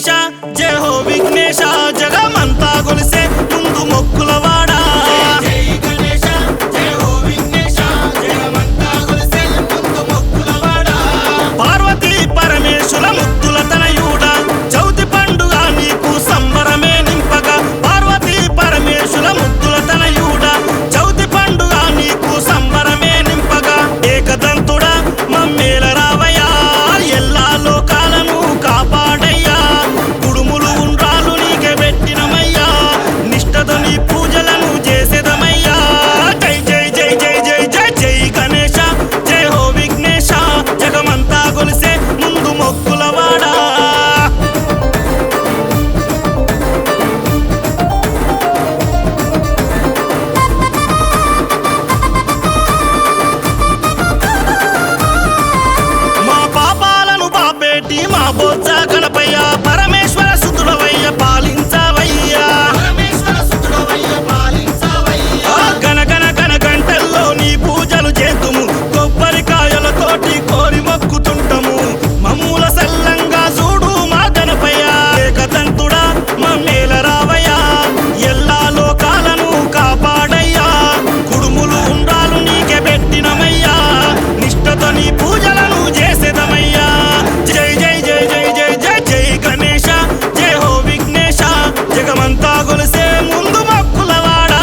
గణేశ జయ హో విఘ్నేశ జగమంతా గొలిసే ముందు మొక్కులవాడా జై గణేశ జయ హో విఘ్నేశ జగమంతా గొలిసే ముందు మొక్కులవాడా పార్వతీ పరమేశ్వర ముద్దుల తనయుడా చౌతి పండుగ నీకు సంబరమే నింపగా పార్వతీ పరమేశ్వర ముద్దుల తనయుడా చౌతి పండుగ నీకు సంబరమే నింపగా ఏకదంతుడా మమ్మేల రావయ్యా ఎల్లా లోకాలను కాపాడయ్యా కుడుములు ఉండ్రాలు నీకే పెట్టినమయ్యా నిష్టతో నీ పూజలను చేసేదమయ్యా జై జై జై జై జై జై జై గణేశ జై హో విఘ్నేశ జగమంతా గొలిసే ముందు మొక్కులవాడా మా పాపాలను బాపేటి మా బొజ్జ గణపయ్య పరమేశ్వర సుతుడవయ్య పాలించవయ్యా గణ గణ గణ గంటల్లో నీ పూజలు చేతుము కొబ్బరికాయలతోటి కోరి మొక్కుతుంటము మమ్ముల సల్లంగా చూడు మా గణపయ్య ఏకదంతుడా మమ్మేల రావయ్యా ఎల్లా లోకాలను కాపాడయ్యా కుడుములు ఉండాలు నీకే పెట్టినమయ్యా నిష్టతో నీ పూజలను చేసేదమయ్యా జై జై జై జై జై జై జై గణేశ జై హో విఘ్నేశ జగమంతా గొలిసే ముందు మొక్కులవాడా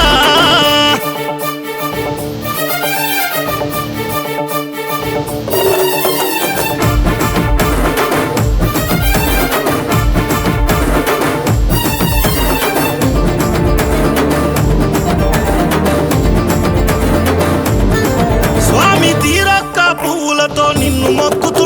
స్వామి తీరొక్క పువ్వులతో నిన్ను మొక్కుతూ